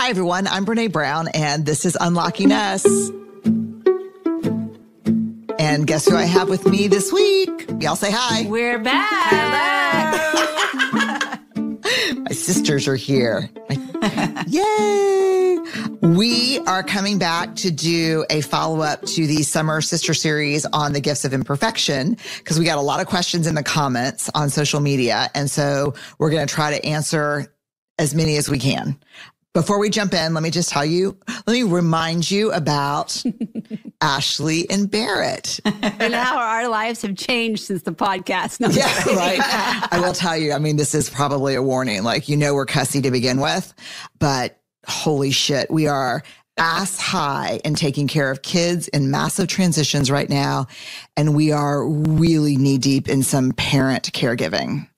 Hi, everyone. I'm Brene Brown, and this is Unlocking Us. And guess who I have with me this week? Y'all say hi. We're back. My sisters are here. Yay! We are coming back to do a follow-up to the Summer Sister Series on the Gifts of Imperfection, because we got a lot of questions in the comments on social media. And so we're going to try to answer as many as we can. Before we jump in, let me remind you about Ashley and Barrett. And how our lives have changed since the podcast. No, yeah, right. I will tell you, this is probably a warning. We're cussy to begin with, but holy shit, we are ass high and taking care of kids in massive transitions right now. And we are really knee deep in some parent caregiving.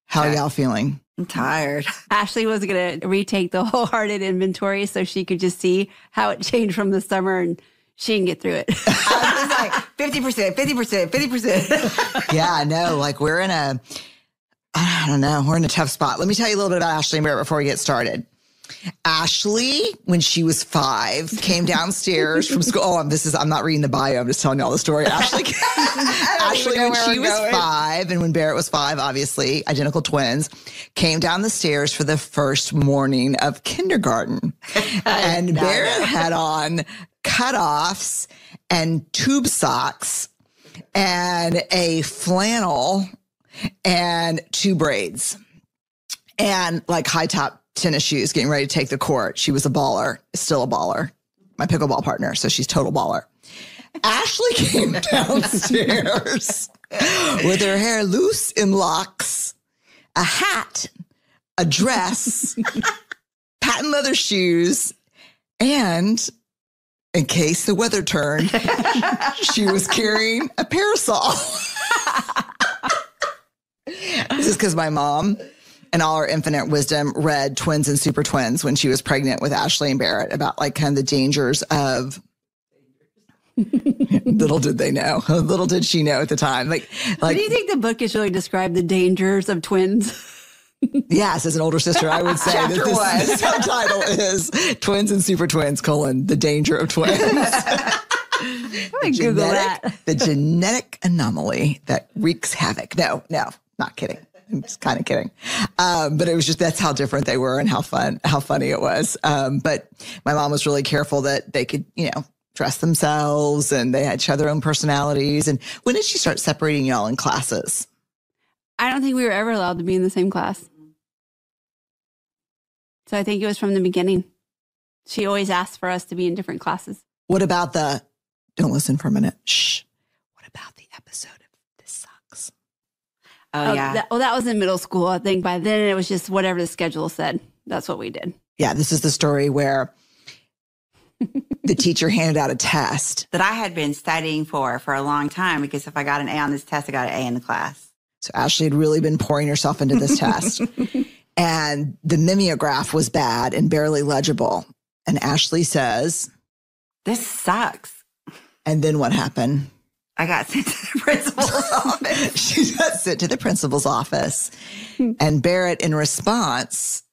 How are y'all feeling? I'm tired. Ashley was going to retake the wholehearted inventory so she could just see how it changed from the summer and she can get through it. I was like 50%. Yeah, no, we're in a tough spot. Let me tell you a little bit about Ashley and Barrett before we get started. Ashley, when she was 5, came downstairs from school. I'm not reading the bio. I'm just telling you all the story. Ashley, when she was 5 and when Barrett was 5, obviously identical twins, came down the stairs for the first morning of kindergarten. And Barrett had on cutoffs and tube socks and a flannel and 2 braids and high top tennis shoes, getting ready to take the court. She was a baller, still a baller, my pickleball partner. So she's total baller. Ashley came downstairs with her hair loose in locks, a hat, a dress, patent leather shoes, and in case the weather turned, she was carrying a parasol. This is because my mom, and all her infinite wisdom, read Twins and Super Twins when she was pregnant with Ashley and Barrett about kind of the dangers of. Little did they know. Little did she know at the time. Do you think the book has really described the dangers of twins? Yes, as an older sister, I would say that the subtitle is Twins and Super Twins: the danger of twins. Google that. The genetic anomaly that wreaks havoc. No, not kidding. I'm just kind of kidding. But it was just, that's how different they were and how funny it was. But my mom was really careful that they could, dress themselves and they had each other own personalities. And when did she start separating y'all in classes? I don't think we were ever allowed to be in the same class. So I think it was from the beginning. She always asked for us to be in different classes. What about don't listen for a minute. Shh. What about the episode of This Sucks? Oh, yeah. That was in middle school. I think by then it was just whatever the schedule said. That's what we did. Yeah, this is the story where the teacher handed out a test that I had been studying for a long time, because if I got an A on this test, I got an A in the class. So Ashley had really been pouring herself into this test. And the mimeograph was bad and barely legible. And Ashley says, "This sucks." And then what happened? I got sent to the principal's office. She got sent to the principal's office. And Barrett, in response,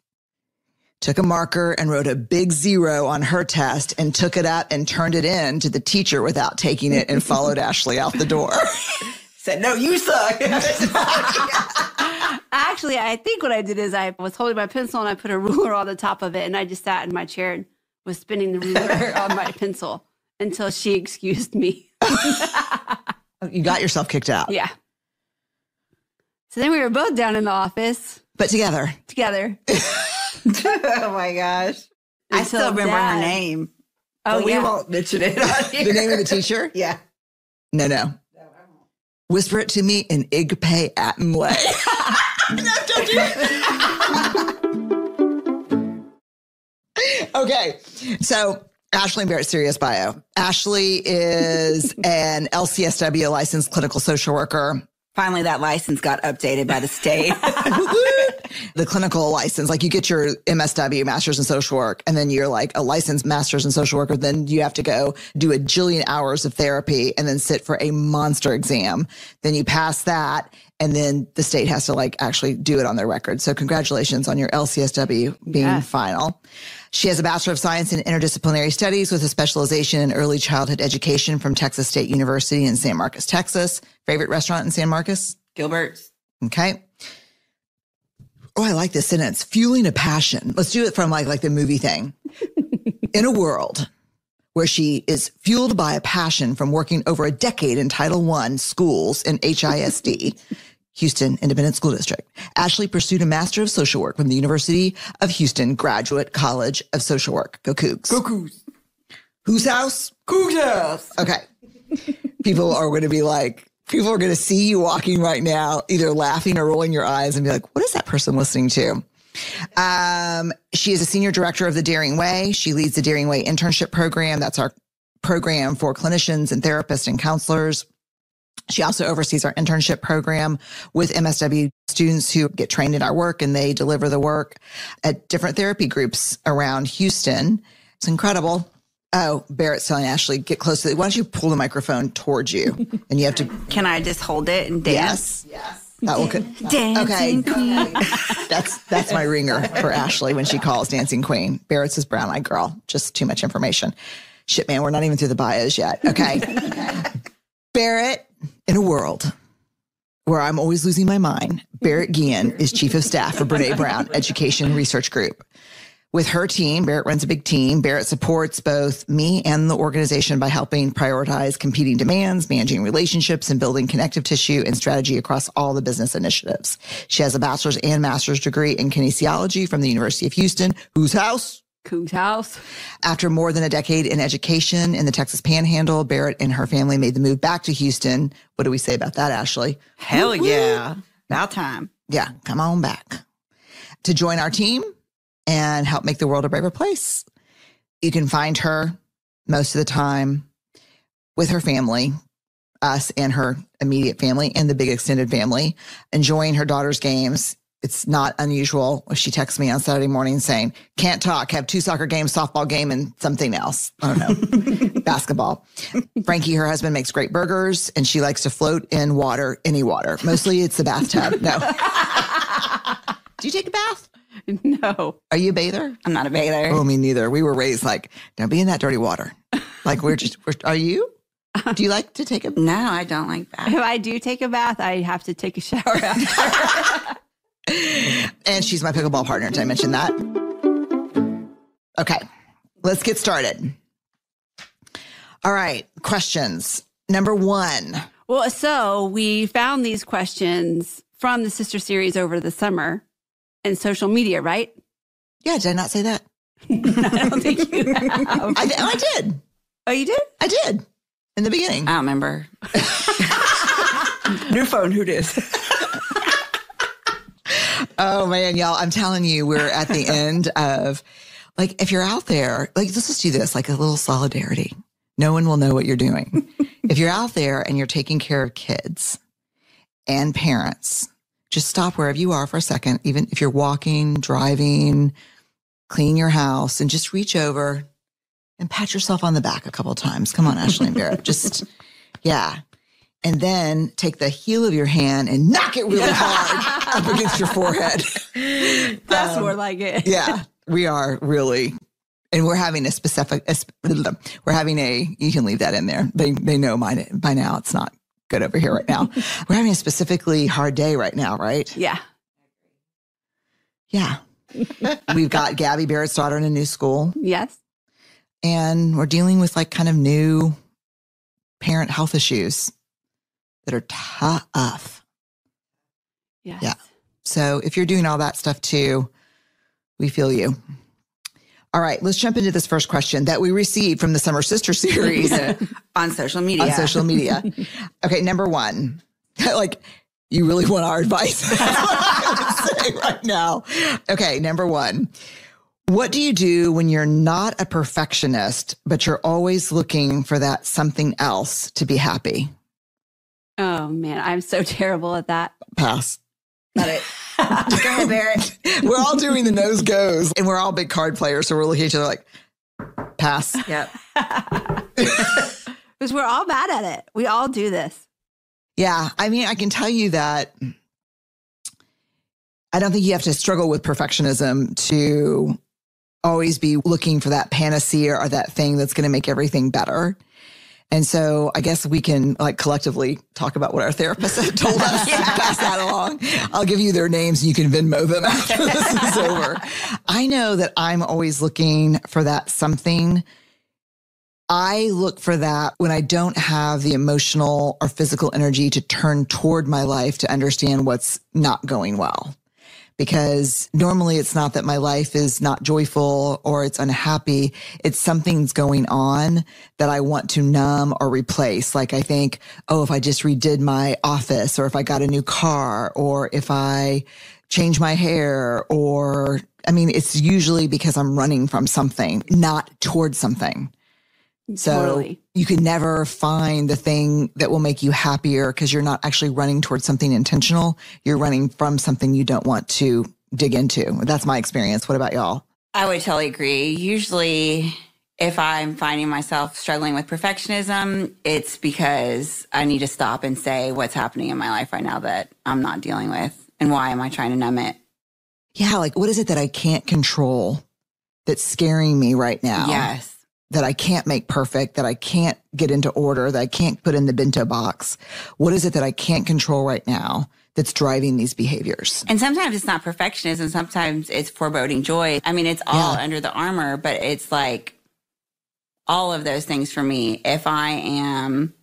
took a marker and wrote a big 0 on her test and took it out and turned it in to the teacher without taking it and followed Ashley out the door. Said, "No, you suck." Actually, I think what I did is I was holding my pencil and I put a ruler on the top of it and I just sat in my chair and was spinning the ruler on my pencil until she excused me. You got yourself kicked out. Yeah. So then we were both down in the office. But together. Oh my gosh. I still remember her name. Oh, we won't mention it on here. The name of the teacher? Yeah. No. I won't. Whisper it to me in Igpe Atomlay. Okay. So Ashley and Barrett, serious bio. Ashley is an LCSW licensed clinical social worker. Finally, that license got updated by the state. the clinical license. Like you get your MSW, Master's in Social Work, and then you're like a licensed Master's in Social Worker. Then you have to go do a jillion hours of therapy and then sit for a monster exam. Then you pass that. And then the state has to like actually do it on their record. So congratulations on your LCSW being final. She has a Bachelor of Science in Interdisciplinary Studies with a specialization in early childhood education from Texas State University in San Marcos, Texas. Favorite restaurant in San Marcos? Gilbert's. Okay. Oh, I like this sentence. Fueling a passion. Let's do it from like the movie thing. In a world where she is fueled by a passion from working over a decade in Title I schools in HISD, Houston Independent School District, Ashley pursued a Master of Social Work from the University of Houston Graduate College of Social Work. Go Cougs. Go Cougs. Whose house? Cougs house. Okay. People are going to see you walking right now, either laughing or rolling your eyes and be like, what is that person listening to? She is a senior director of the Daring Way. She leads the Daring Way internship program. That's our program for clinicians and therapists and counselors. She also oversees our internship program with MSW students who get trained in our work, and they deliver the work at different therapy groups around Houston. It's incredible. Oh, Barrett's telling Ashley, get close to it. Why don't you pull the microphone towards you? And you have to. Can I just hold it and dance? Yes. That will Dancing Queen. That's my ringer for Ashley when she calls Dancing Queen. Barrett's is brown eyed girl. Just too much information. Shit, man, we're not even through the bios yet. Okay. Barrett, in a world where I'm always losing my mind, Barrett Guillen is chief of staff for Brene Brown Education Research Group. With her team, Barrett runs a big team. Barrett supports both me and the organization by helping prioritize competing demands, managing relationships, and building connective tissue and strategy across all the business initiatives. She has a bachelor's and master's degree in kinesiology from the University of Houston. Whose house? Cougs house. After more than a decade in education in the Texas Panhandle, Barrett and her family made the move back to Houston. What do we say about that, Ashley? Hell yeah. About time. Yeah, come on back. To join our team and help make the world a braver place. You can find her most of the time with her family, us and her immediate family and the big extended family, enjoying her daughter's games. It's not unusual if she texts me on Saturday morning saying, can't talk, have 2 soccer games, softball game, and something else. I don't know, basketball. Frankie, her husband, makes great burgers, and she likes to float in water, any water. Mostly it's the bathtub. No. Do you take a bath? No. Are you a bather? I'm not a bather. Oh, me neither. We were raised like, don't be in that dirty water. Like are you? Do you like to take a bath? No, I don't like that. If I do take a bath, I have to take a shower after. And she's my pickleball partner. Did I mention that? Okay, let's get started. All right, questions. Number 1. Well, so we found these questions from the sister series over the summer and social media, right? Yeah, did I not say that? I don't think you have. I did. Oh, you did? I did. In the beginning. I don't remember. New phone, who dis? Oh, man, y'all, I'm telling you, we're at the end of, like, if you're out there, like, let's just do this, like a little solidarity. No one will know what you're doing. If you're out there and you're taking care of kids and parents, just stop wherever you are for a second, even if you're walking, driving, clean your house, and just reach over and pat yourself on the back a couple of times. Come on, Ashley and Barrett. Just, yeah. And then take the heel of your hand and knock it really hard up against your forehead. That's more like it. Yeah, we are really. And we're having you can leave that in there. They know mine by now. It's not good over here right now. We're having a specifically hard day right now, right? Yeah. Yeah. We've got Gabby, Barrett's daughter, in a new school. Yes. And we're dealing with like kind of new parent health issues that are tough. Yes. Yeah. So if you're doing all that stuff too, we feel you. All right, let's jump into this first question that we received from the Summer Sister series On social media. On social media. Okay, number 1. Like, you really want our advice? I'm going to say right now. Okay, number 1. What do you do when you're not a perfectionist, but you're always looking for that something else to be happy? Oh, man, I'm so terrible at that. Pass. Got it. Go ahead, Barrett. We're all doing the nose goes, and we're all big card players. So we're looking at each other like, pass. Yep. Because we're all bad at it. We all do this. Yeah. I mean, I can tell you that I don't think you have to struggle with perfectionism to always be looking for that panacea or that thing that's going to make everything better. And so I guess we can like collectively talk about what our therapists have told us and pass that along. I'll give you their names and you can Venmo them after this is over. I know that I'm always looking for that something. I look for that when I don't have the emotional or physical energy to turn toward my life to understand what's not going well. Because normally it's not that my life is not joyful or it's unhappy. It's something's going on that I want to numb or replace. Like I think, oh, if I just redid my office, or if I got a new car, or if I change my hair, or, I mean, it's usually because I'm running from something, not towards something. So Totally. you can never find the thing that will make you happier because you're not actually running towards something intentional. You're running from something you don't want to dig into. That's my experience. What about y'all? I would totally agree. Usually, if I'm finding myself struggling with perfectionism, it's because I need to stop and say what's happening in my life right now that I'm not dealing with, and why am I trying to numb it? Yeah, like what is it that I can't control that's scaring me right now? Yes. That I can't make perfect, that I can't get into order, that I can't put in the bento box. What is it that I can't control right now that's driving these behaviors? And sometimes it's not perfectionism. Sometimes it's foreboding joy. I mean, it's all under the armor, but it's like all of those things for me. If I am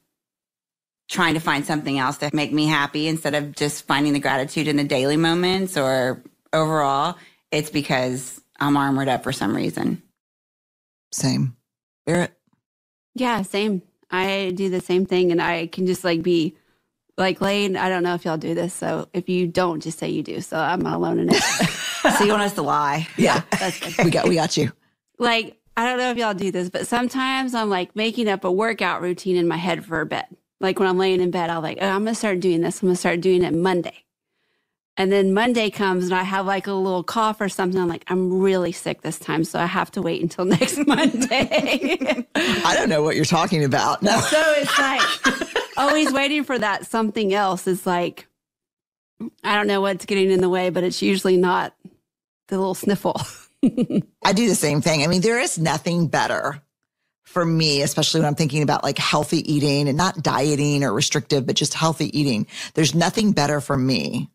trying to find something else to make me happy instead of just finding the gratitude in the daily moments or overall, it's because I'm armored up for some reason. Same. Barrett? Yeah, same. I do the same thing, and I can just like be like laying. I don't know if y'all do this, so if you don't, just say you do. So I'm not alone in it. So you want us to lie? Yeah, That's good. we got you. Like, I don't know if y'all do this, but sometimes I'm like making up a workout routine in my head for a bit. Like when I'm laying in bed, I'll like, oh, I'm going to start doing this. I'm going to start doing it Monday. And then Monday comes and I have like a little cough or something. I'm like, I'm really sick this time. So I have to wait until next Monday. I don't know what you're talking about. No. So it's like always waiting for that something else. Is like, I don't know what's getting in the way, but it's usually not the little sniffle. I do the same thing. I mean, there is nothing better for me, especially when I'm thinking about like healthy eating and not dieting or restrictive, but just healthy eating. There's nothing better for me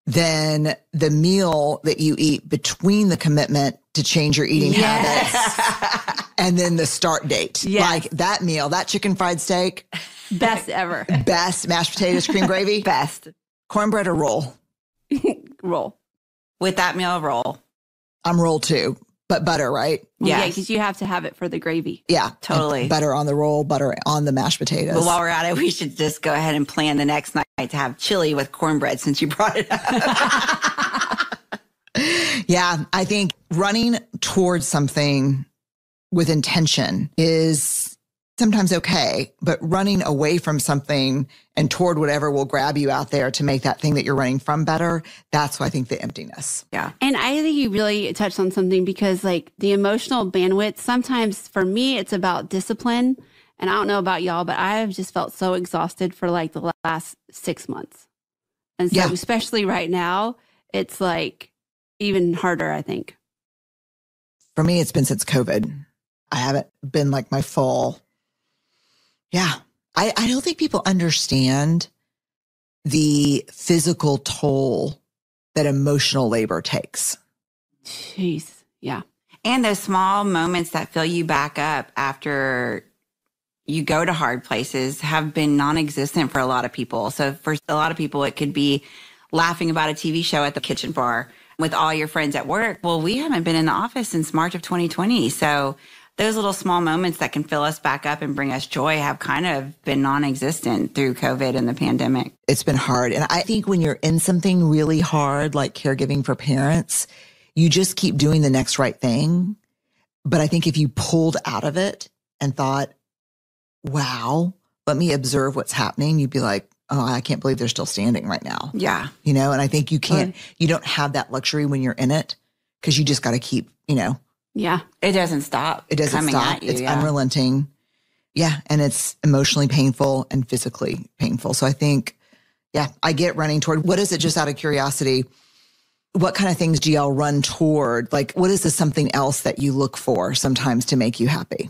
than the meal that you eat between the commitment to change your eating habits and then the start date. Yes. Like that meal, that chicken fried steak. Best ever. Best mashed potatoes, cream gravy. Best. Cornbread or roll? Roll. With that meal, roll. I'm roll too, but butter, right? Yeah, Yes. because you have to have it for the gravy. Yeah. Totally. Like butter on the roll, butter on the mashed potatoes. But while we're at it, we should just go ahead and plan the next night to have chili with cornbread since you brought it up. Yeah, I think running towards something with intention is sometimes okay, but running away from something and toward whatever will grab you out there to make that thing that you're running from better, that's why I think the emptiness. Yeah. And I think you really touched on something because like the emotional bandwidth, sometimes for me, it's about discipline. And I don't know about y'all, but I have just felt so exhausted for like the last 6 months. And so especially right now, it's like even harder, I think. For me, it's been since COVID. I haven't been like my full. Yeah. I don't think people understand the physical toll that emotional labor takes. Jeez. Yeah. And those small moments that fill you back up after you go to hard places have been non-existent for a lot of people. So for a lot of people, it could be laughing about a TV show at the kitchen bar with all your friends at work. Well, we haven't been in the office since March of 2020. So those little small moments that can fill us back up and bring us joy have kind of been non-existent through COVID and the pandemic. It's been hard. And I think when you're in something really hard, like caregiving for parents, you just keep doing the next right thing. But I think if you pulled out of it and thought, wow, let me observe what's happening, you'd be like, oh, I can't believe they're still standing right now. Yeah. And I think you don't have that luxury when you're in it because you just got to keep, Yeah. It doesn't stop. It doesn't coming stop. At you, It's unrelenting. Yeah. And it's emotionally painful and physically painful. So I think, I get running toward, what is it, just out of curiosity, what kind of things do y'all run toward? Like, what is the something else that you look for sometimes to make you happy?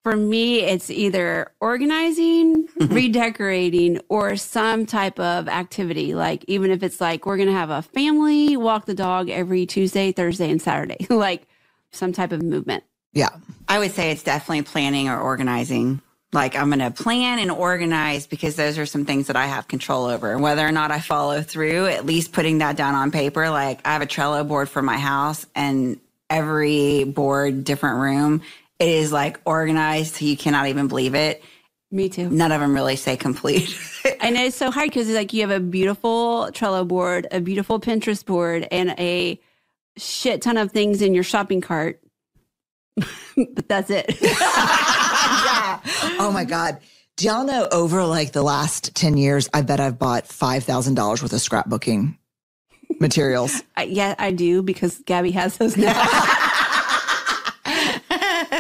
For me, it's either organizing, redecorating, or some type of activity. Like, even if it's like, we're going to have a family walk the dog every Tuesday, Thursday, and Saturday, like some type of movement. Yeah. I would say it's definitely planning or organizing. Like, I'm going to plan and organize because those are some things that I have control over. And whether or not I follow through, at least putting that down on paper. Like, I have a Trello board for my house, and every board, different room, it is like organized. You cannot even believe it. Me too. None of them really say complete. And it's so hard because like you have a beautiful Trello board, a beautiful Pinterest board, and a shit ton of things in your shopping cart. But that's it. Yeah. Oh my God. Do y'all know over like the last 10 years, I bet I've bought $5,000 worth of scrapbooking materials. Yeah, I do because Gabby has those now.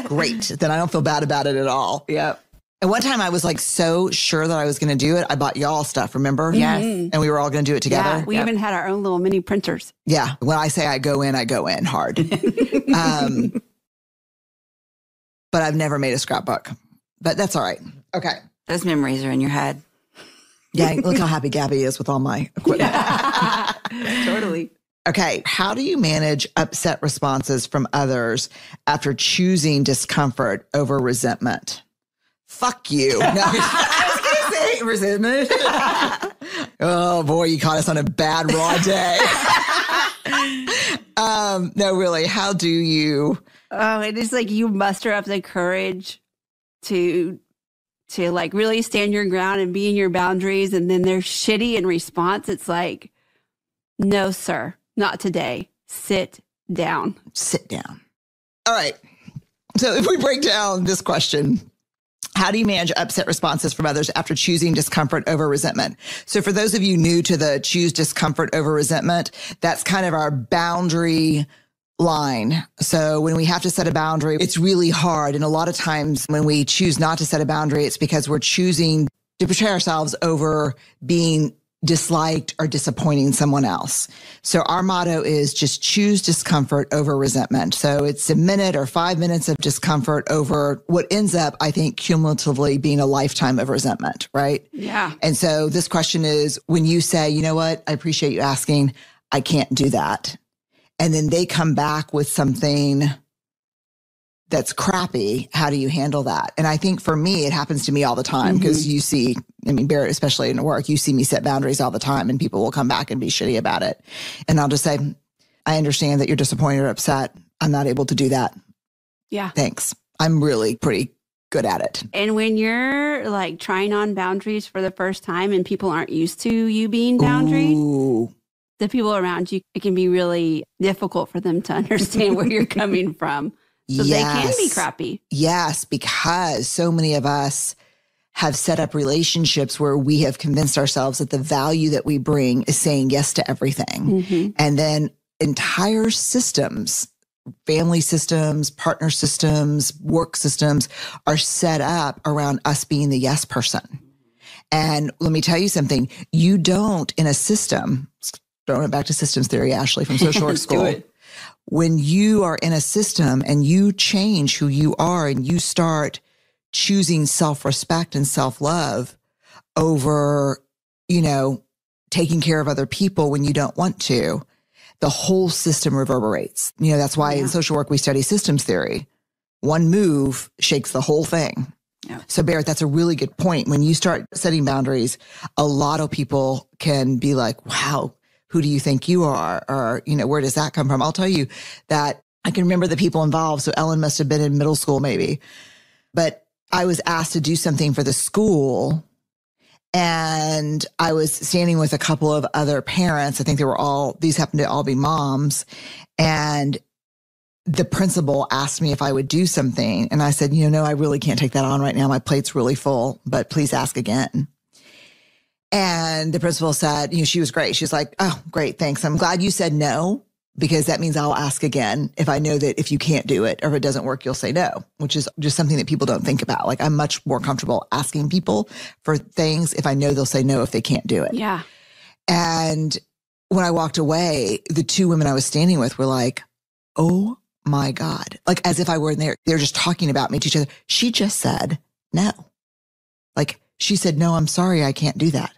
Great. Then I don't feel bad about it at all. Yep. And one time I was like so sure that I was going to do it. I bought y'all stuff, remember? Yes. And we were all going to do it together. Yeah, we even had our own little mini printers. Yeah. When I say I go in hard. But I've never made a scrapbook. But that's all right. Okay. Those memories are in your head. Yeah. Look how happy Gabby is with all my equipment. Totally. Okay. How do you manage upset responses from others after choosing discomfort over resentment? Fuck you. No, I was going to say resentment. Oh boy, you caught us on a bad raw day. No, really. How do you? Oh, it is like you muster up the courage to like really stand your ground and be in your boundaries. And then they're shitty in response. It's like, no, sir, not today. Sit down. Sit down. All right. So if we break down this question, how do you manage upset responses from others after choosing discomfort over resentment? So for those of you new to the choose discomfort over resentment, that's kind of our boundary line. So when we have to set a boundary, it's really hard. And a lot of times when we choose not to set a boundary, it's because we're choosing to portray ourselves over being disliked or disappointing someone else. So our motto is just choose discomfort over resentment. So it's a minute or 5 minutes of discomfort over what ends up, I think, cumulatively being a lifetime of resentment, right? Yeah. And so this question is when you say, you know what, I appreciate you asking, I can't do that. And then they come back with something that's crappy. How do you handle that? And I think for me, it happens to me all the time because you see, I mean, Barrett, especially in work, you see me set boundaries all the time and people will come back and be shitty about it. And I'll just say, I understand that you're disappointed or upset. I'm not able to do that. Yeah. Thanks. I'm really pretty good at it. And when you're like trying on boundaries for the first time and people aren't used to you being boundaried, Ooh. the people around you, it can be really difficult for them to understand where you're coming from. So they can be crappy. Yes, because so many of us have set up relationships where we have convinced ourselves that the value that we bring is saying yes to everything. And then entire systems, family systems, partner systems, work systems are set up around us being the yes person. And let me tell you something, you don't in a system, throwing it back to systems theory, Ashley, from social work school. When you are in a system and you change who you are and you start choosing self-respect and self-love over, taking care of other people when you don't want to, the whole system reverberates. That's why in social work, we study systems theory. One move shakes the whole thing. Yeah. So Barrett, that's a really good point. When you start setting boundaries, a lot of people can be like, wow, who do you think you are? Or, where does that come from? I'll tell you that I can remember the people involved. So Ellen must have been in middle school maybe, but I was asked to do something for the school and I was standing with a couple of other parents. I think these happened to all be moms. And the principal asked me if I would do something. And I said, no, I really can't take that on right now. My plate's really full, but please ask again. And the principal said, she was great. She's like, oh, great. Thanks. I'm glad you said no, because that means I'll ask again if I know that if you can't do it or if it doesn't work, you'll say no, which is just something that people don't think about. Like, I'm much more comfortable asking people for things if I know they'll say no if they can't do it. Yeah. And when I walked away, the two women I was standing with were like, oh my God. Like, as if I weren't there. They're just talking about me to each other. She just said no. Like, she said, no, I'm sorry, I can't do that.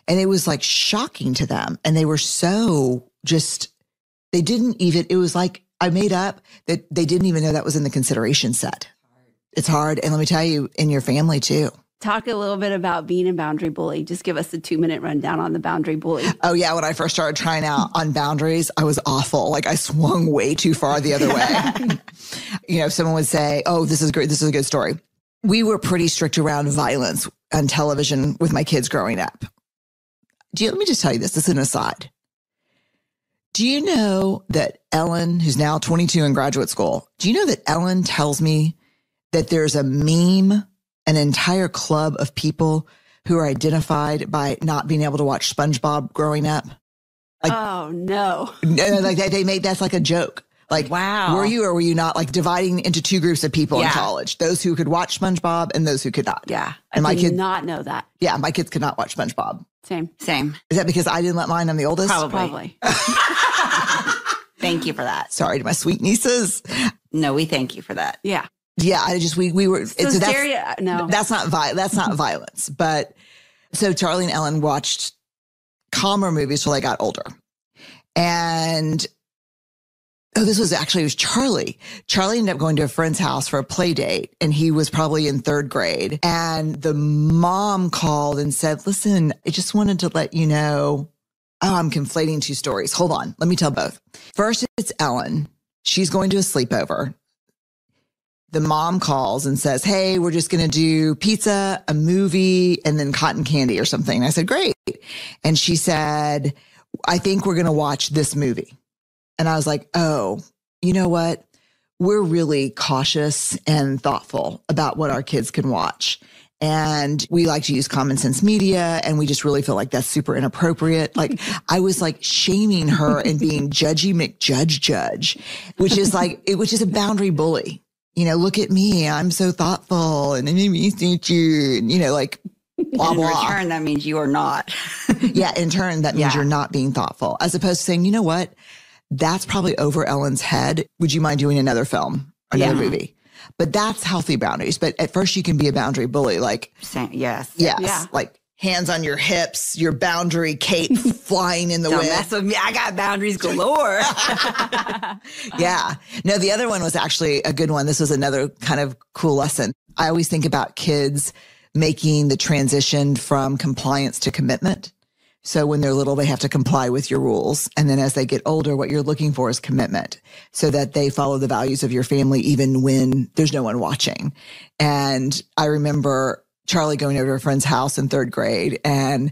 And it was like shocking to them. And they were so they didn't even, it was like I made up that they didn't even know that was in the consideration set. It's hard. And let me tell you, in your family too. Talk a little bit about being a boundary bully. Just give us the 2-minute rundown on the boundary bully. Oh yeah. When I first started trying out on boundaries, I was awful. Like, I swung way too far the other way. Someone would say, oh, this is great. This is a good story. We were pretty strict around violence on television with my kids growing up. Let me just tell you this. This is an aside. Do you know that Ellen, who's now 22 in graduate school, do you know that Ellen tells me that there's a meme, an entire club of people who are identified by not being able to watch SpongeBob growing up? Like, oh, no. Like they made, that's like a joke. Like, wow. Were you or were you not, like, dividing into two groups of people in college? Those who could watch SpongeBob and those who could not. Yeah. And I did not know that. Yeah. My kids could not watch SpongeBob. Same. Is that because I didn't let mine? I'm the oldest? Probably. Thank you for that. Sorry to my sweet nieces. No, we thank you for that. Yeah. Yeah. We were. So no. That's not violence. But so Charlie and Ellen watched calmer movies till they got older. And it was Charlie. Charlie ended up going to a friend's house for a play date, and he was probably in 3rd grade. And the mom called and said, listen, I just wanted to let you know. Oh, I'm conflating two stories. Hold on. Let me tell both. First, it's Ellen. She's going to a sleepover. The mom calls and says, hey, we're just going to do pizza, a movie, and then cotton candy or something. And I said, great. And she said, I think we're going to watch this movie. And I was like, oh, you know what? We're really cautious and thoughtful about what our kids can watch. And we like to use common sense media. And we just really feel like that's super inappropriate. Like, I was like shaming her and being judgy McJudge, which is a boundary bully. Look at me. I'm so thoughtful. And I made me teach you, like, blah, blah. In return, that means you are not. Yeah. In turn, that means you're not being thoughtful, as opposed to saying, you know what? That's probably over Ellen's head. Would you mind doing another film or another movie? But that's healthy boundaries. But at first you can be a boundary bully. Like, yes. Yeah. Like, hands on your hips, your boundary cape flying in the wind. Don't mess with me. I got boundaries galore. Yeah. No, the other one was actually a good one. This was another kind of cool lesson. I always think about kids making the transition from compliance to commitment. So when they're little, they have to comply with your rules. And then as they get older, what you're looking for is commitment, so that they follow the values of your family, even when there's no one watching. And I remember Charlie going over to a friend's house in 3rd grade, and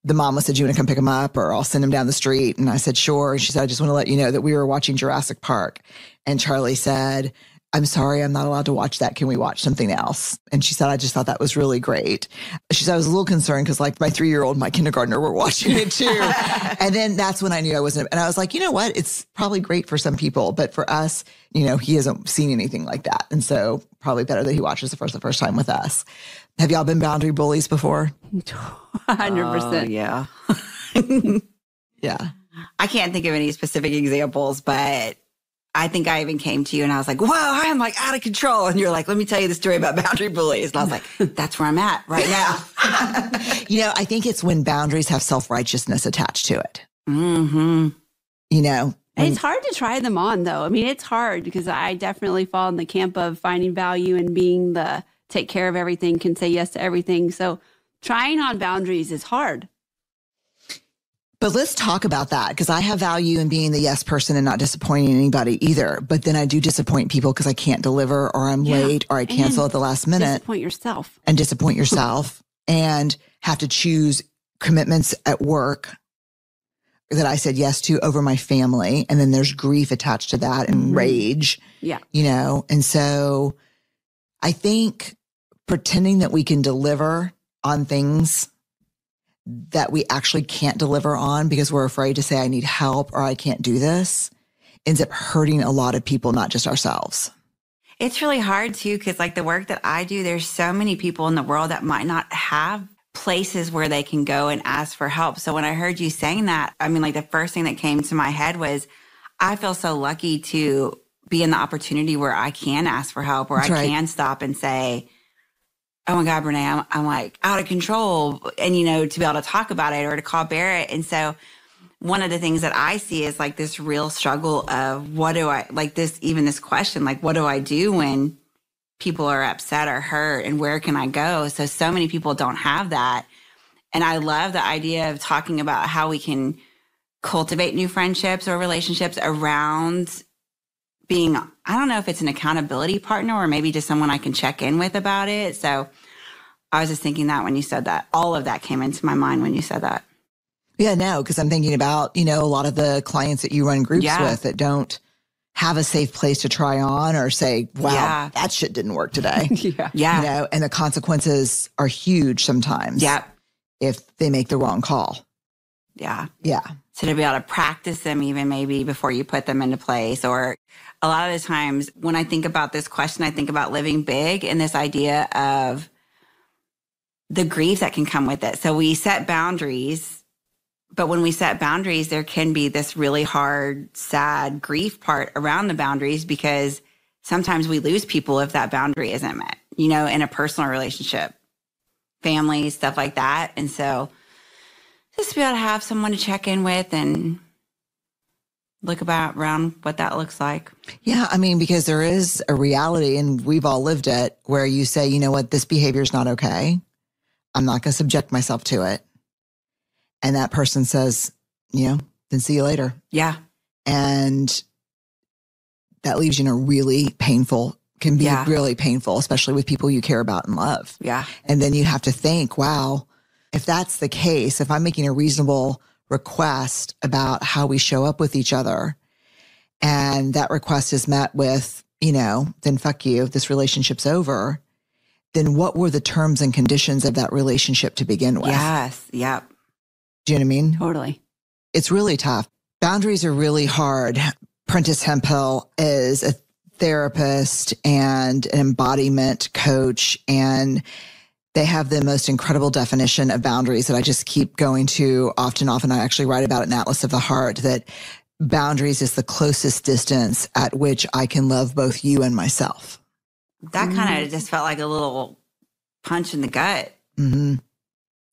the mama said, you want to come pick him up, or I'll send him down the street? And I said, sure. And she said, I just want to let you know that we were watching Jurassic Park. And Charlie said, I'm sorry, I'm not allowed to watch that. Can we watch something else? And she said, I just thought that was really great. She said, I was a little concerned because, like, my 3-year-old, my kindergartner were watching it too. And then that's when I knew I wasn't. And I was like, you know what? It's probably great for some people, but for us, he hasn't seen anything like that. And so probably better that he watches the first time with us. Have y'all been boundary bullies before? 100%. Yeah. Yeah. I can't think of any specific examples, but I think I even came to you and I was like, whoa, I'm like out of control. And you're like, let me tell you the story about boundary bullies. And I was like, that's where I'm at right now. I think it's when boundaries have self-righteousness attached to it. Mm-hmm. It's hard to try them on, though. I mean, it's hard because I definitely fall in the camp of finding value and being the take care of everything, can say yes to everything. So trying on boundaries is hard. But let's talk about that, because I have value in being the yes person and not disappointing anybody either. But then I do disappoint people because I can't deliver, or I'm late, or I cancel at the last minute. Disappoint yourself. And have to choose commitments at work that I said yes to over my family. And then there's grief attached to that and rage. Yeah. And so I think pretending that we can deliver on things that we actually can't deliver on because we're afraid to say, I need help or I can't do this, ends up hurting a lot of people, not just ourselves. It's really hard too, because like the work that I do, there's so many people in the world that might not have places where they can go and ask for help. So when I heard you saying that, I mean, like the first thing that came to my head was, I feel so lucky to be in the opportunity where I can ask for help, where That's right. can stop and say, oh my God, Brene, I'm like out of control. And, you know, to be able to talk about it or to call Barrett. And so one of the things that I see is like this real struggle of what do I, like this, even this question, like, what do I do when people are upset or hurt and where can I go? So many people don't have that. And I love the idea of talking about how we can cultivate new friendships or relationships around being, I don't know if it's an accountability partner or maybe just someone I can check in with about it. So I was just thinking that when you said that, all of that came into my mind when you said that. Yeah, no, because I'm thinking about, you know, a lot of the clients that you run groups with that don't have a safe place to try on or say, wow, that shit didn't work today. Yeah. You know, and the consequences are huge sometimes if they make the wrong call. Yeah. Yeah. So to be able to practice them even maybe before you put them into place. Or a lot of the times when I think about this question, I think about living big and this idea of the grief that can come with it. So we set boundaries, but when we set boundaries, there can be this really hard, sad grief part around the boundaries because sometimes we lose people if that boundary isn't met, you know, in a personal relationship, family, stuff like that. And so just to be able to have someone to check in with and look around what that looks like. Yeah. I mean, because there is a reality and we've all lived it where you say, you know what, this behavior is not okay. I'm not going to subject myself to it. And that person says, you know, then see you later. Yeah. And that leaves you in a really painful, can be really painful, especially with people you care about and love. Yeah. And then you have to think, wow, if that's the case, if I'm making a reasonable request about how we show up with each other and that request is met with, you know, then fuck you, this relationship's over, then what were the terms and conditions of that relationship to begin with? Yes. Yep. Do you know what I mean? Totally. It's really tough. Boundaries are really hard. Prentice Hemphill is a therapist and an embodiment coach, and they have the most incredible definition of boundaries that I just keep going to often. I actually write about it in Atlas of the Heart, that boundaries is the closest distance at which I can love both you and myself. That kind of just felt like a little punch in the gut. Mm-hmm.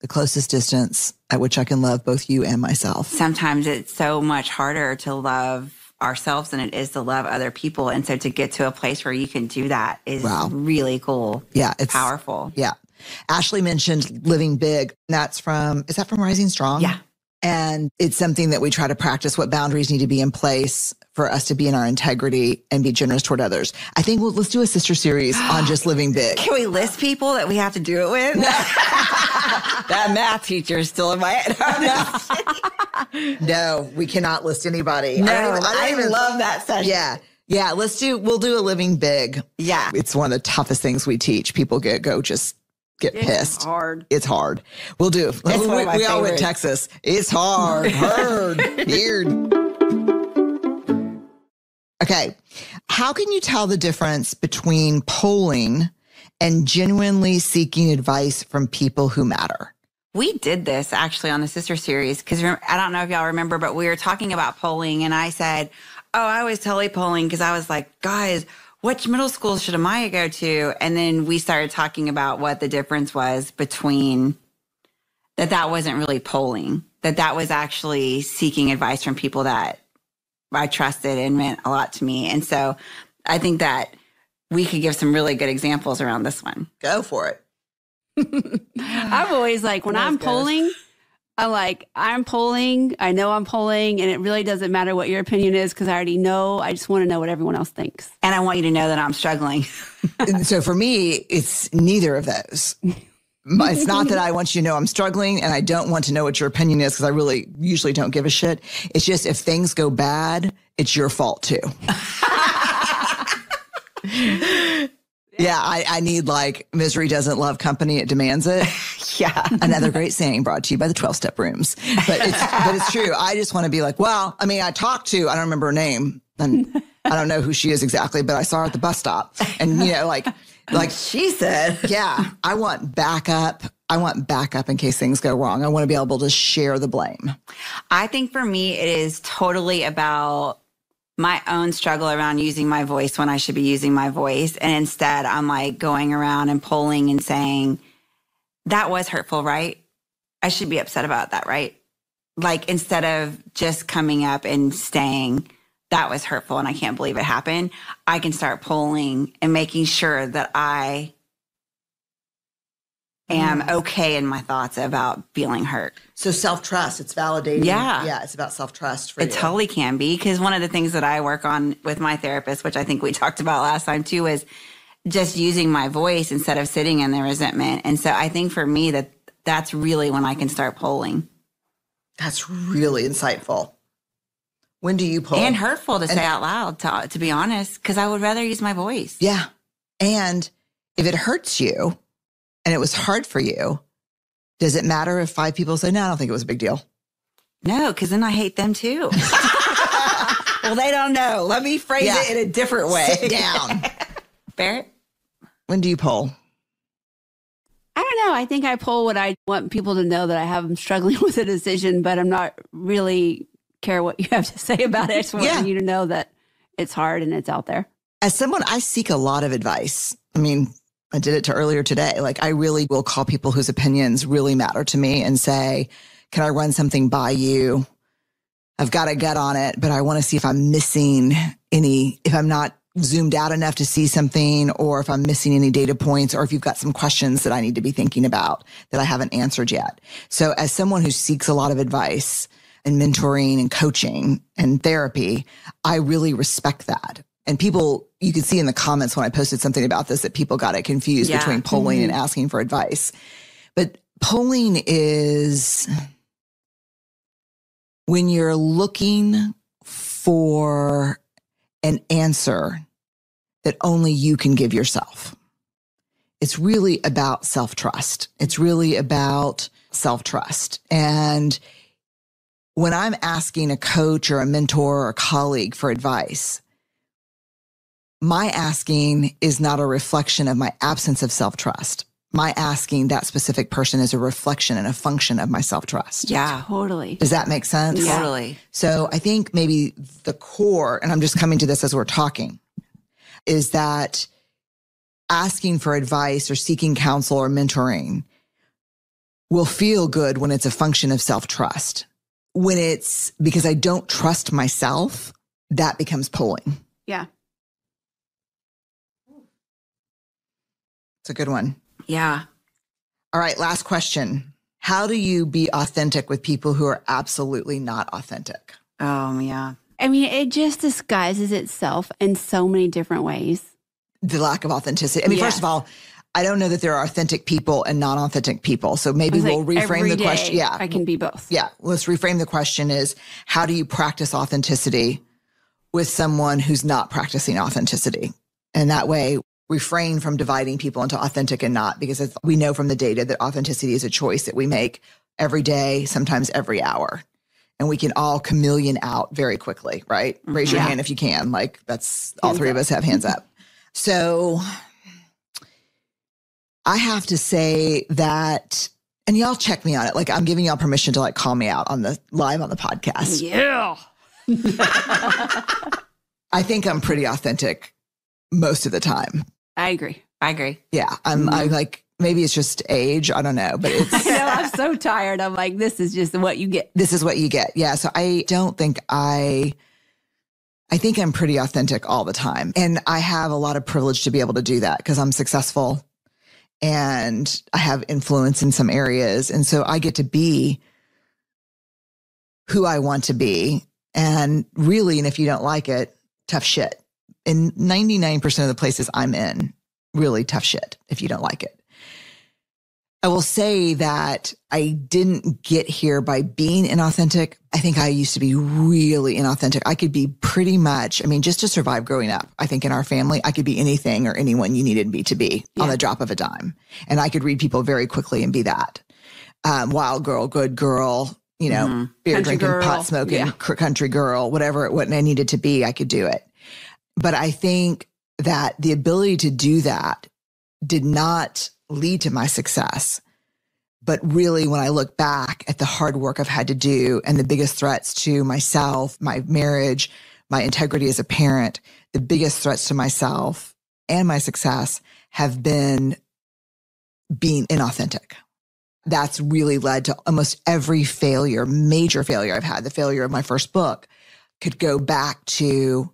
The closest distance at which I can love both you and myself. Sometimes it's so much harder to love ourselves than it is to love other people. And so to get to a place where you can do that is really cool. Yeah. It's powerful. Yeah. Ashley mentioned living big. Is that from Rising Strong? Yeah. And it's something that we try to practice, what boundaries need to be in place for us to be in our integrity and be generous toward others. I think let's do a sister series on just living big. Can we list people that we have to do it with? That math teacher is still in my head. No, we cannot list anybody. No, I love that session. Yeah. Yeah. We'll do a living big. Yeah. It's one of the toughest things we teach. People get pissed. It's hard. It's hard. We'll do. We all went Texas. It's hard. Weird. Okay. How can you tell the difference between polling and genuinely seeking advice from people who matter? We did this actually on the sister series because I don't know if y'all remember, but we were talking about polling and I said, oh, I was totally polling because I was like, guys, which middle school should Amaya go to? And then we started talking about what the difference was between that wasn't really polling, that was actually seeking advice from people that I trusted and meant a lot to me. And so I think that we could give some really good examples around this one. Go for it. I'm always like, when I'm polling, I'm polling. I know I'm polling, and it really doesn't matter what your opinion is because I already know. I just want to know what everyone else thinks. And I want you to know that I'm struggling. And so for me, it's neither of those. It's not that I want you to know I'm struggling and I don't want to know what your opinion is because I really usually don't give a shit. It's just if things go bad, it's your fault too. Yeah, I need like misery doesn't love company, it demands it. Yeah. Another great saying brought to you by the 12-step rooms. But it's true. I just want to be like, well, I mean, I don't remember her name, and I don't know who she is exactly, but I saw her at the bus stop. And, like she said, yeah, I want backup. I want backup in case things go wrong. I want to be able to share the blame. I think for me, it is totally about my own struggle around using my voice when I should be using my voice. And instead, I'm like going around and polling and saying, that was hurtful, right? I should be upset about that, right? Like, instead of just coming up and saying, that was hurtful and I can't believe it happened, I can start polling and making sure that I am okay in my thoughts about feeling hurt. So self-trust, it's validating. Yeah. Yeah, it's about self-trust for you. It totally can be, because one of the things that I work on with my therapist, which I think we talked about last time too, is just using my voice instead of sitting in the resentment. And so I think for me that's really when I can start polling. That's really insightful. When do you poll? And hurtful to say out loud, to be honest, because I would rather use my voice. Yeah. And if it hurts you, and it was hard for you, does it matter if 5 people say, no, I don't think it was a big deal? No, because then I hate them too. Well, they don't know. Let me phrase it in a different way. Sit down. Barrett? When do you poll? I don't know. I think I poll what I want people to know, that I have them struggling with a decision, but I'm not really care what you have to say about it. I just want you to know that it's hard and it's out there. As someone, I seek a lot of advice. I mean, I did it earlier today. Like, I really will call people whose opinions really matter to me and say, can I run something by you? I've got a gut on it, but I want to see if I'm missing if I'm not zoomed out enough to see something, or if I'm missing any data points, or if you've got some questions that I need to be thinking about that I haven't answered yet. So as someone who seeks a lot of advice and mentoring and coaching and therapy, I really respect that. And people, you could see in the comments when I posted something about this, that people got it confused between polling and asking for advice. But polling is when you're looking for an answer that only you can give yourself. It's really about self-trust. It's really about self-trust. And when I'm asking a coach or a mentor or a colleague for advice, my asking is not a reflection of my absence of self-trust. My asking that specific person is a reflection and a function of my self-trust. Yeah, totally. Does that make sense? Totally. So I think maybe the core, and I'm just coming to this as we're talking, is that asking for advice or seeking counsel or mentoring will feel good when it's a function of self-trust. When it's because I don't trust myself, that becomes polling. Yeah. It's a good one. Yeah. All right, last question. How do you be authentic with people who are absolutely not authentic? Yeah. I mean, it just disguises itself in so many different ways. The lack of authenticity. I mean, first of all, I don't know that there are authentic people and non-authentic people. So maybe we'll reframe the question. Yeah. I can be both. Yeah. Let's reframe the question is, how do you practice authenticity with someone who's not practicing authenticity? And that way, refrain from dividing people into authentic and not, because we know from the data that authenticity is a choice that we make every day, sometimes every hour. And we can all chameleon out very quickly, right? Mm-hmm. Raise your hand if you can. Like, that's all three of us have hands up. So I have to say that, and y'all check me on it. Like, I'm giving y'all permission to call me out on the live on the podcast. Yeah. I think I'm pretty authentic most of the time. I agree. Yeah. I maybe it's just age. I don't know, but it's. I know, I'm so tired. I'm like, this is just what you get. This is what you get. Yeah. So I don't think I think I'm pretty authentic all the time. And I have a lot of privilege to be able to do that because I'm successful and I have influence in some areas. And so I get to be who I want to be. And really, and if you don't like it, tough shit. In 99% of the places I'm in, really tough shit if you don't like it. I will say that I didn't get here by being inauthentic. I think I used to be really inauthentic. I could be pretty much, just to survive growing up, I think in our family, I could be anything or anyone you needed me to be on the drop of a dime. And I could read people very quickly and be that. wild girl, good girl, beer Country drinking, girl. pot smoking, Yeah. country girl, whatever what I needed to be, I could do it. But I think that the ability to do that did not lead to my success. But really, when I look back at the hard work I've had to do and the biggest threats to myself, my marriage, my integrity as a parent, the biggest threats to myself and my success have been being inauthentic. That's really led to almost every failure, major failure I've had. The failure of my first book could go back to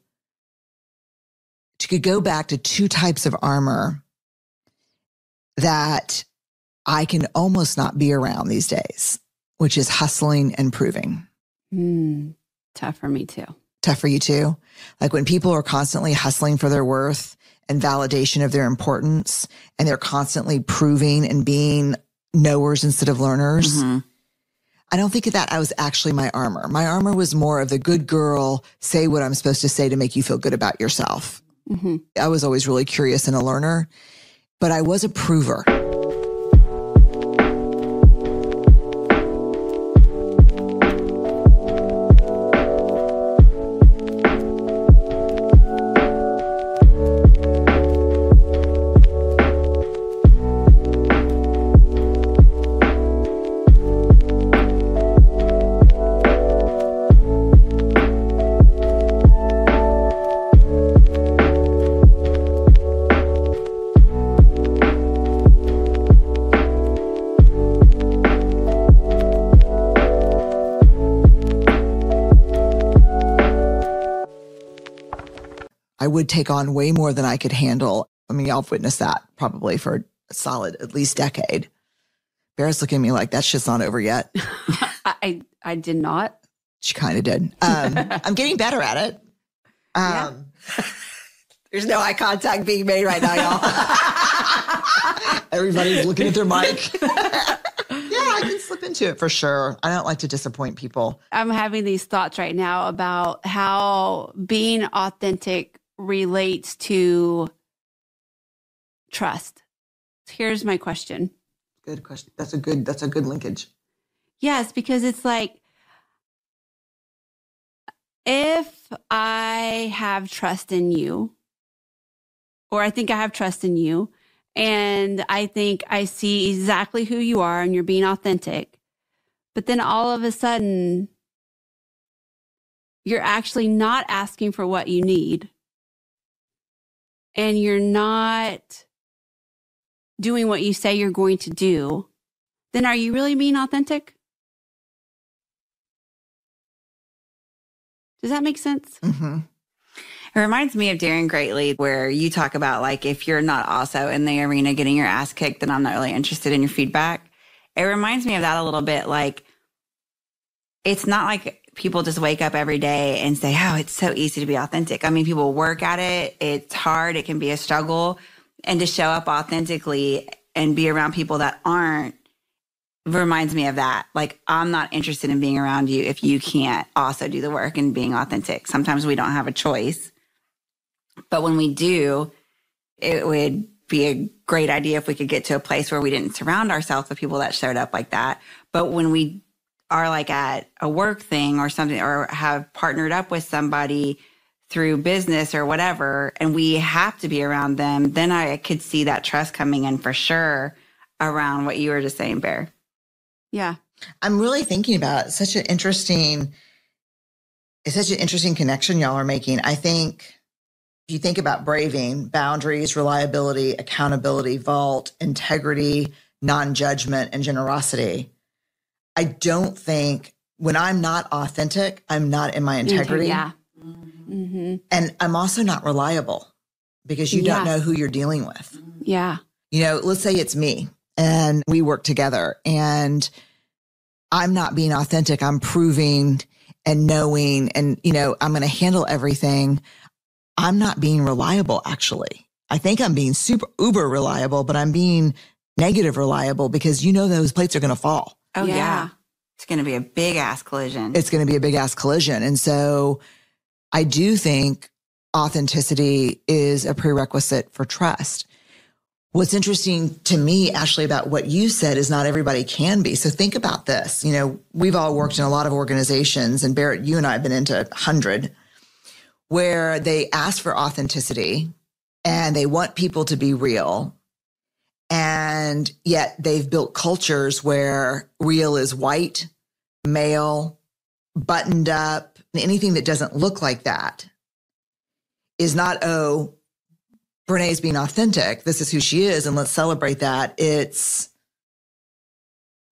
two types of armor that I can almost not be around these days, which is hustling and proving. Tough for me too. Tough for you too? Like when people are constantly hustling for their worth and validation of their importance, and they're constantly proving and being knowers instead of learners. I don't think that was actually my armor. My armor was more of the good girl, say what I'm supposed to say to make you feel good about yourself. I was always really curious and a learner, but I was a prover. I would take on way more than I could handle. I mean, y'all have witnessed that probably for a solid, at least decade. Bear's looking at me like that shit's not over yet. I did not. She kind of did. I'm getting better at it. There's no eye contact being made right now, y'all. Everybody's looking at their mic. Yeah, I can slip into it for sure. I don't like to disappoint people. I'm having these thoughts right now about how being authentic relates to trust. Here's my question. Good question. That's a good linkage. Yes, because it's like, if I have trust in you, or I think I have trust in you, and I think I see exactly who you are and you're being authentic, but then all of a sudden, you're actually not asking for what you need, and you're not doing what you say you're going to do, then are you really being authentic? Does that make sense? Mm-hmm. It reminds me of Daring Greatly, where you talk about, like, if you're not also in the arena getting your ass kicked, then I'm not really interested in your feedback. It reminds me of that a little bit. Like, it's not like people just wake up every day and say, oh, it's so easy to be authentic. I mean, people work at it. It's hard. It can be a struggle. And to show up authentically and be around people that aren't reminds me of that. Like, I'm not interested in being around you if you can't also do the work and being authentic. Sometimes we don't have a choice. But when we do, it would be a great idea if we could get to a place where we didn't surround ourselves with people that showed up like that. But when we are like at a work thing or something, or have partnered up with somebody through business or whatever, and we have to be around them, then I could see that trust coming in for sure around what you were just saying, Bear. Yeah. I'm really thinking about it. It's such an interesting connection y'all are making. I think if you think about braving, boundaries, reliability, accountability, vault, integrity, non-judgment, and generosity, I don't think when I'm not authentic, I'm not in my integrity. Yeah. Mm-hmm. And I'm also not reliable because you don't know who you're dealing with. Yeah. Let's say it's me and we work together and I'm not being authentic. I'm proving and knowing and, I'm going to handle everything. I'm not being reliable, actually. I think I'm being super uber reliable, but I'm being negative reliable because those plates are going to fall. Oh, yeah. It's going to be a big ass collision. It's going to be a big ass collision. And so I do think authenticity is a prerequisite for trust. What's interesting to me, Ashley, about what you said is not everybody can be. So think about this. You know, we've all worked in a lot of organizations, and Barrett, you and I have been into 100, where they ask for authenticity and they want people to be real. And yet they've built cultures where real is white, male, buttoned up, and anything that doesn't look like that is not, oh, Brene's being authentic. This is who she is, and let's celebrate that. It's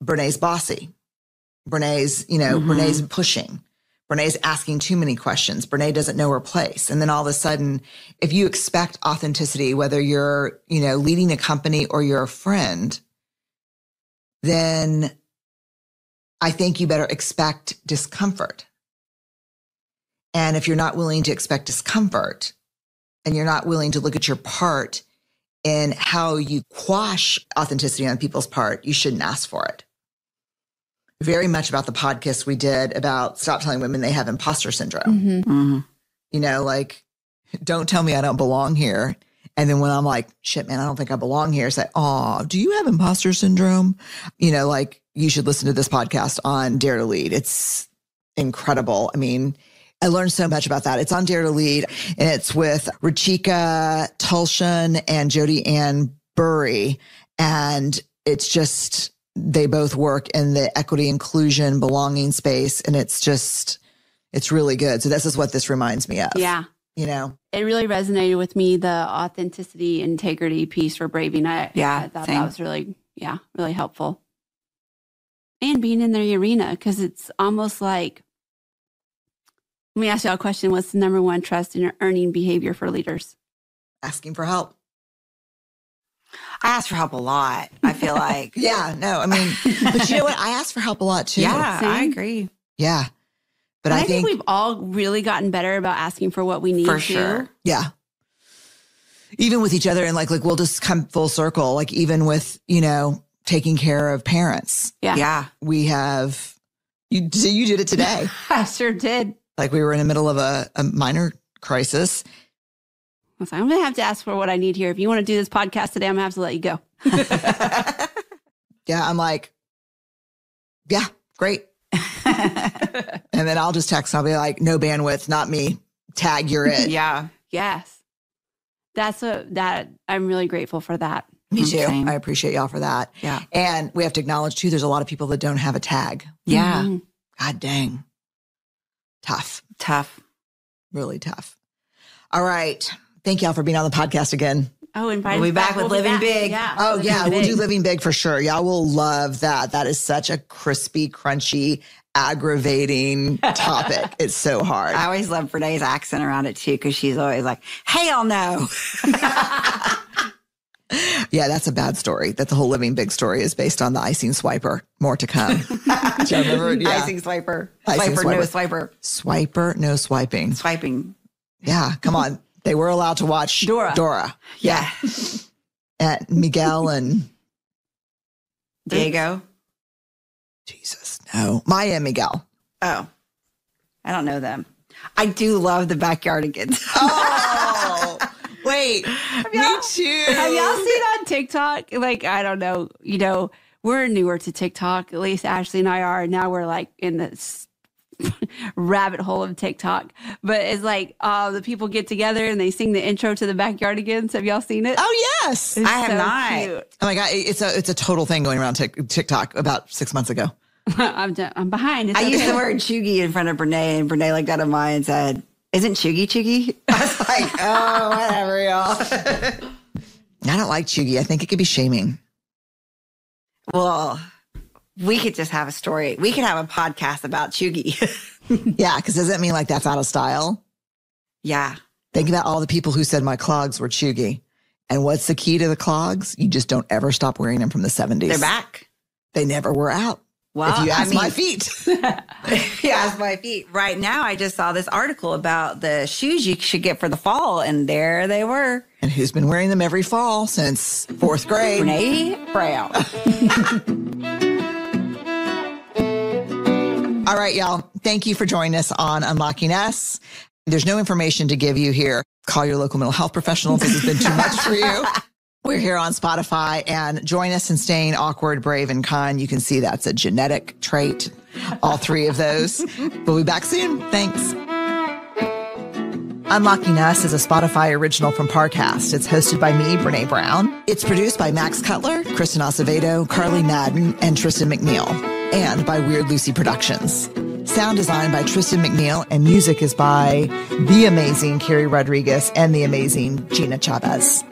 Brene's bossy. Brene's, Brene's pushing. Brene's asking too many questions. Brene doesn't know her place. And then all of a sudden, if you expect authenticity, whether you're, leading a company or you're a friend, then I think you better expect discomfort. And if you're not willing to expect discomfort, and you're not willing to look at your part in how you quash authenticity on people's part, you shouldn't ask for it. Very much about the podcast we did about stop telling women they have imposter syndrome. Like, don't tell me I don't belong here. And then when I'm like, shit, man, I don't think I belong here, say, oh, do you have imposter syndrome? Like, you should listen to this podcast on Dare to Lead. It's incredible. I mean, I learned so much about that. It's on Dare to Lead, and it's with Ruchika Tulshan and Jody Ann Burry. And it's just, they both work in the equity, inclusion, belonging space. And it's really good. So this is what this reminds me of. Yeah. It really resonated with me, the authenticity, integrity piece for braving it. Yeah. I thought same. that was really helpful. And being in the arena, because it's almost like, let me ask you a question. What's the number one trust in earning behavior for leaders? Asking for help. I ask for help a lot, I feel like. Yeah, no, I mean, but you know what? I ask for help a lot too. Yeah, Same. I agree. Yeah. But I think we've all really gotten better about asking for what we need For to. sure. Yeah. Even with each other, and like we'll just come full circle, like even with, taking care of parents. Yeah. We have, you did it today. I sure did. Like we were in the middle of a minor crisis. I was like, I'm going to have to ask for what I need here. If you want to do this podcast today, I'm going to have to let you go. Yeah. I'm like, yeah, great. And then I'll just text. I'll be like, no bandwidth, not me. Tag, you're it. Yeah. Yes. That I'm really grateful for that. Me too. Same. I appreciate y'all for that. Yeah. And we have to acknowledge too, there's a lot of people that don't have a tag. Yeah. Mhm. God dang. Tough. Really tough. All right. Thank y'all for being on the podcast again. Oh, and We'll be back with Living Big. Yeah. Oh, Living yeah. We'll Big. do Living Big for sure. Y'all will love that. That is such a crispy, crunchy, aggravating topic. It's so hard. I always love Brene's accent around it too, because she's always like, hell no. Yeah, that's a bad story. That the whole Living Big story is based on the icing swiper. More to come. Do you remember? Yeah. Icing swiper. Icing Swiper, no swiper. swiper. Swiper, no swiping. Swiping. Yeah, come on. They were allowed to watch Dora. Yeah. And Miguel and Diego. Jesus, no. Maya and Miguel. Oh, I don't know them. I do love the Backyardigans. Oh, wait. Me too. Have y'all seen on TikTok? Like, I don't know, we're newer to TikTok. At least Ashley and I are. Now we're like in this rabbit hole of TikTok. But it's like the people get together and they sing the intro to the Backyardigans. Have y'all seen it? Oh, yes. It's I have so not. cute. Oh my God. It's a total thing going around TikTok about 6 months ago. I'm behind. It's I used okay. the word chuggy in front of Brene, and Brene looked at mine and said, isn't chuggy chuggy? I was like, oh, whatever, y'all. I don't like chuggy. I think it could be shaming. Well, we could just have a story. We could have a podcast about chuggy. Yeah, because does that mean like that's out of style? Yeah. Think about all the people who said my clogs were chuggy. And what's the key to the clogs? You just don't ever stop wearing them from the 70s. They're back. They never were out. Well, if you ask my feet. Yeah, my feet. Right now, I just saw this article about the shoes you should get for the fall, and there they were. And who's been wearing them every fall since 4th grade? Brene Brown. All right, y'all. Thank you for joining us on Unlocking Us. There's no information to give you here. Call your local mental health professional if this has been too much for you. We're here on Spotify, and join us in staying awkward, brave, and kind. You can see that's a genetic trait, all three of those. We'll be back soon. Thanks. Unlocking Us is a Spotify original from Parcast. It's hosted by me, Brene Brown. It's produced by Max Cutler, Kristen Acevedo, Carly Madden, and Tristan McNeil, and by Weird Lucy Productions. Sound design by Tristan McNeil, and music is by the amazing Carrie Rodriguez and the amazing Gina Chavez.